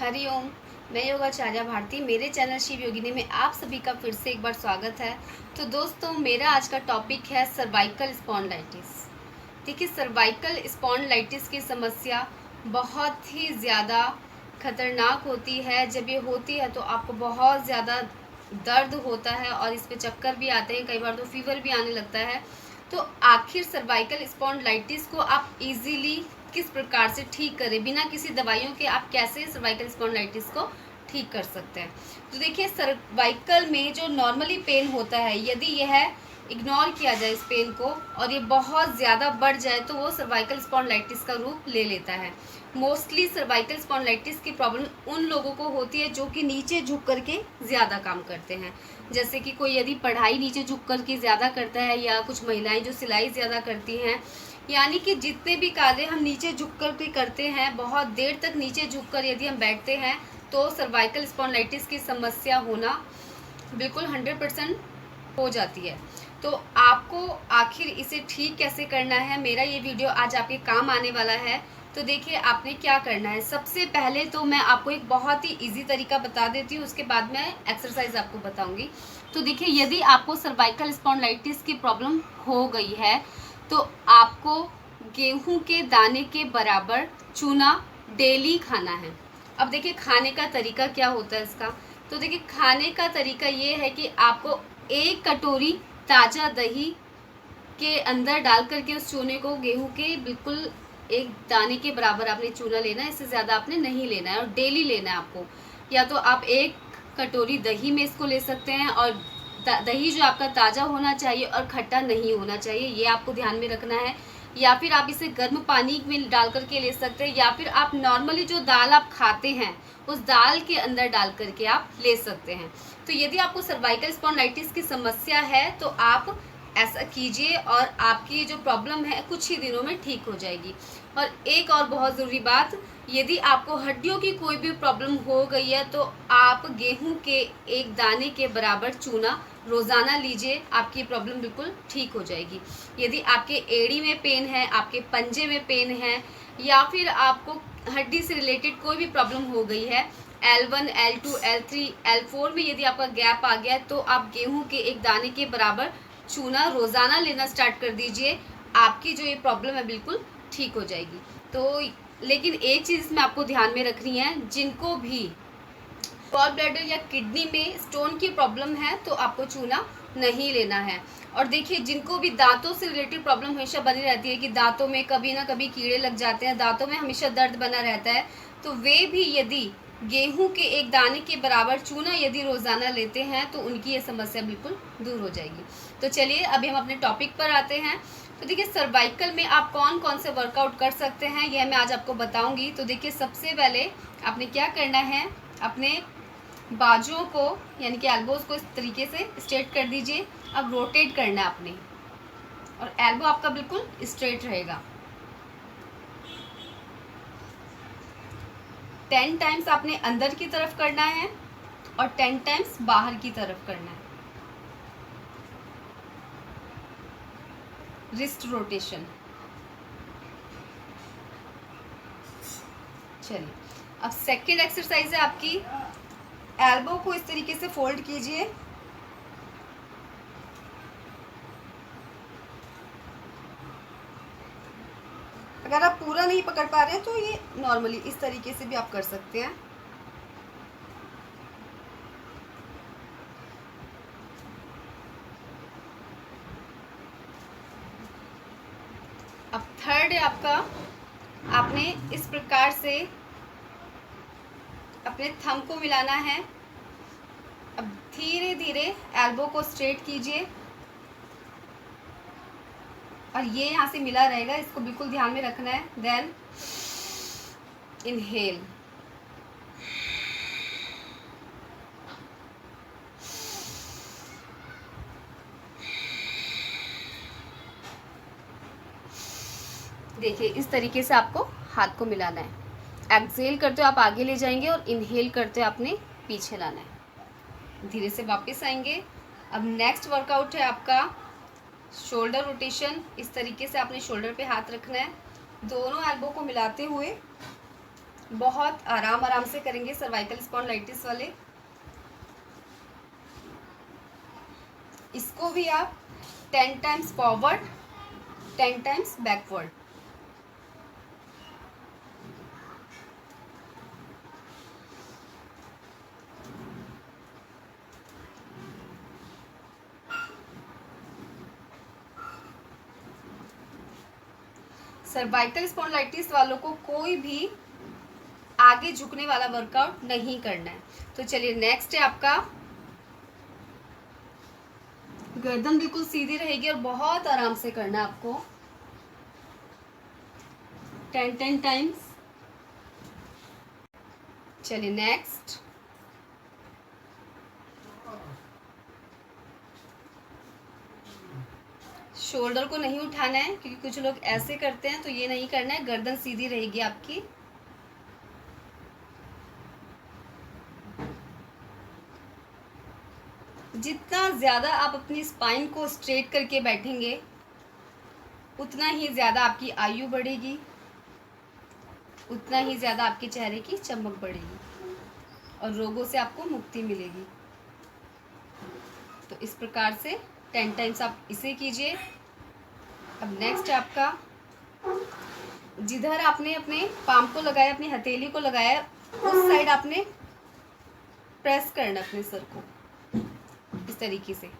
हरिओम। मैं योगाचार्य भारती, मेरे चैनल शिव योगिनी में आप सभी का फिर से एक बार स्वागत है। तो दोस्तों, मेरा आज का टॉपिक है सर्वाइकल स्पॉन्डिलाइटिस। देखिए, सर्वाइकल स्पॉन्डिलाइटिस की समस्या बहुत ही ज़्यादा खतरनाक होती है। जब ये होती है तो आपको बहुत ज़्यादा दर्द होता है और इस पे चक्कर भी आते हैं, कई बार तो फीवर भी आने लगता है। तो आखिर सर्वाइकल स्पॉन्डिलाइटिस को आप इजीली किस प्रकार से ठीक करें, बिना किसी दवाइयों के आप कैसे सर्वाइकल स्पॉन्डिलाइटिस को ठीक कर सकते हैं। तो देखिए, सर्वाइकल में जो नॉर्मली पेन होता है, यदि यह इग्नोर किया जाए इस पेन को और ये बहुत ज़्यादा बढ़ जाए तो वो सर्वाइकल स्पॉन्डिलाइटिस का रूप ले लेता है। मोस्टली सर्वाइकल स्पॉन्डिलाइटिस की प्रॉब्लम उन लोगों को होती है जो कि नीचे झुक करके ज़्यादा काम करते हैं। जैसे कि कोई यदि पढ़ाई नीचे झुक करके ज़्यादा करता है, या कुछ महिलाएं जो सिलाई ज़्यादा करती हैं, यानी कि जितने भी कार्य हम नीचे झुक कर के करते हैं, बहुत देर तक नीचे झुक कर यदि हम बैठते हैं, तो सर्वाइकल स्पॉन्डिलाइटिस की समस्या होना बिल्कुल 100% हो जाती है। तो आपको आखिर इसे ठीक कैसे करना है, मेरा ये वीडियो आज आपके काम आने वाला है। तो देखिए, आपने क्या करना है। सबसे पहले तो मैं आपको एक बहुत ही इजी तरीका बता देती हूँ, उसके बाद मैं एक्सरसाइज आपको बताऊंगी। तो देखिए, यदि आपको सर्वाइकल स्पॉन्डिलाइटिस की प्रॉब्लम हो गई है तो आपको गेहूं के दाने के बराबर चूना डेली खाना है। अब देखिए, खाने का तरीका क्या होता है इसका। तो देखिए, खाने का तरीका ये है कि आपको 1 कटोरी ताज़ा दही के अंदर डाल करके उस चूने को, गेहूं के बिल्कुल 1 दाने के बराबर आपने चूना लेना है, इससे ज़्यादा आपने नहीं लेना है और डेली लेना है आपको। या तो आप 1 कटोरी दही में इसको ले सकते हैं, और दही जो आपका ताज़ा होना चाहिए और खट्टा नहीं होना चाहिए, ये आपको ध्यान में रखना है। या फिर आप इसे गर्म पानी में डाल करके ले सकते हैं, या फिर आप नॉर्मली जो दाल आप खाते हैं उस दाल के अंदर डाल करके आप ले सकते हैं। तो यदि आपको सर्वाइकल स्पॉन्डिलाइटिस की समस्या है तो आप ऐसा कीजिए और आपकी जो प्रॉब्लम है कुछ ही दिनों में ठीक हो जाएगी। और एक और बहुत ज़रूरी बात, यदि आपको हड्डियों की कोई भी प्रॉब्लम हो गई है तो आप गेहूं के 1 दाने के बराबर चूना रोज़ाना लीजिए, आपकी प्रॉब्लम बिल्कुल ठीक हो जाएगी। यदि आपके एड़ी में पेन है, आपके पंजे में पेन है, या फिर आपको हड्डी से रिलेटेड कोई भी प्रॉब्लम हो गई है, L1, L2, L3, L4 में यदि आपका गैप आ गया है, तो आप गेहूं के 1 दाने के बराबर चूना रोज़ाना लेना स्टार्ट कर दीजिए। आपकी जो ये प्रॉब्लम है बिल्कुल ठीक हो जाएगी। तो लेकिन एक चीज़ इसमें आपको ध्यान में रखनी है, जिनको भी गॉल ब्लैडर या किडनी में स्टोन की प्रॉब्लम है तो आपको चूना नहीं लेना है। और देखिए, जिनको भी दांतों से रिलेटेड प्रॉब्लम हमेशा बनी रहती है कि दांतों में कभी ना कभी कीड़े लग जाते हैं, दांतों में हमेशा दर्द बना रहता है, तो वे भी यदि गेहूं के 1 दाने के बराबर चूना यदि रोज़ाना लेते हैं तो उनकी ये समस्या बिल्कुल दूर हो जाएगी। तो चलिए, अभी हम अपने टॉपिक पर आते हैं। तो देखिए, सर्वाइकल में आप कौन कौन से वर्कआउट कर सकते हैं, यह मैं आज आपको बताऊंगी। तो देखिए, सबसे पहले आपने क्या करना है, अपने बाजुओं को यानी कि एल्बोज को इस तरीके से स्ट्रेट कर दीजिए। अब रोटेट करना है आपने, और एल्बो आपका बिल्कुल स्ट्रेट रहेगा। 10 टाइम्स आपने अंदर की तरफ करना है और 10 टाइम्स बाहर की तरफ करना है। Wrist rotation. चलिए, अब सेकेंड एक्सरसाइज है आपकी, एल्बो को इस तरीके से फोल्ड कीजिए। अगर आप पूरा नहीं पकड़ पा रहे हैं तो ये नॉर्मली इस तरीके से भी आप कर सकते हैं। अब थर्ड है आपका, आपने इस प्रकार से अपने थंब को मिलाना है। अब धीरे धीरे एल्बो को स्ट्रेट कीजिए और ये यहाँ से मिला रहेगा, इसको बिल्कुल ध्यान में रखना है। Then inhale. देखिए, इस तरीके से आपको हाथ को मिलाना है। एक्सहेल करते हो आप आगे ले जाएंगे और इनहेल करते हो आपने पीछे लाना है। धीरे से वापस आएंगे। अब नेक्स्ट वर्कआउट है आपका शोल्डर रोटेशन। इस तरीके से आपने शोल्डर पे हाथ रखना है, दोनों एल्बो को मिलाते हुए बहुत आराम आराम से करेंगे सर्वाइकल स्पॉन्डिलाइटिस वाले। इसको भी आप 10 times forward 10 times backward. Cervical spondylitis वालों को कोई भी आगे झुकने वाला वर्कआउट नहीं करना है। तो चलिए नेक्स्ट है आपका, गर्दन बिल्कुल सीधी रहेगी और बहुत आराम से करना है आपको 10 टाइम्स। चलिए नेक्स्ट, शोल्डर को नहीं उठाना है क्योंकि कुछ लोग ऐसे करते हैं, तो ये नहीं करना है, गर्दन सीधी रहेगी आपकी। जितना ज़्यादा आप अपनी स्पाइन को स्ट्रेट करके बैठेंगे उतना ही ज़्यादा आपकी आयु बढ़ेगी, उतना ही ज़्यादा आपके चेहरे की चमक बढ़ेगी और रोगों से आपको मुक्ति मिलेगी। तो इस प्रकार से 10 टाइम्स आप इसे कीजिए। अब नेक्स्ट है आपका, जिधर आपने अपने पाम को लगाया, अपनी हथेली को लगाया, उस साइड आपने प्रेस करना अपने सर को इस तरीके से।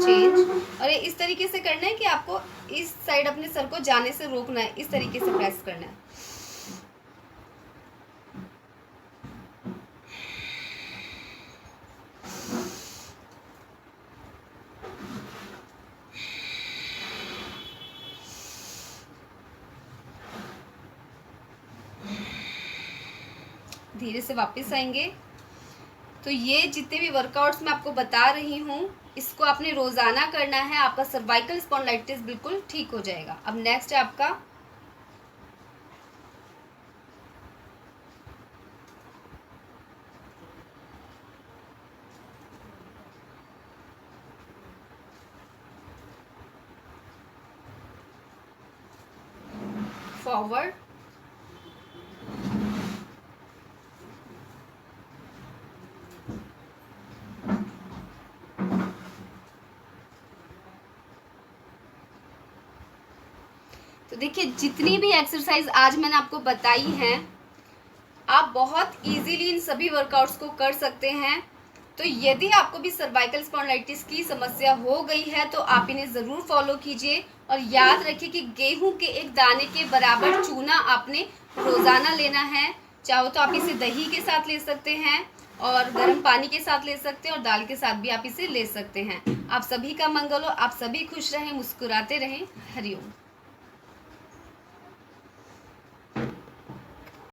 चेंज, और ये इस तरीके से करना है कि आपको इस साइड अपने सर को जाने से रोकना है, इस तरीके से प्रेस करना है। धीरे से वापस आएंगे। तो ये जितने भी वर्कआउट्स मैं आपको बता रही हूँ, इसको आपने रोज़ाना करना है, आपका सर्वाइकल स्पॉन्डिलाइटिस बिल्कुल ठीक हो जाएगा। अब नेक्स्ट है आपका, फॉरवर्ड, तो देखिए जितनी भी एक्सरसाइज आज मैंने आपको बताई हैं, आप बहुत इजीली इन सभी वर्कआउट्स को कर सकते हैं। तो यदि आपको भी सर्वाइकल स्पॉन्डिलाइटिस की समस्या हो गई है तो आप इन्हें ज़रूर फॉलो कीजिए और याद रखिए कि गेहूं के एक दाने के बराबर चूना आपने रोज़ाना लेना है। चाहो तो आप इसे दही के साथ ले सकते हैं और गर्म पानी के साथ ले सकते हैं और दाल के साथ भी आप इसे ले सकते हैं। आप सभी का मंगल हो, आप सभी खुश रहें, मुस्कुराते रहें। हरिओम।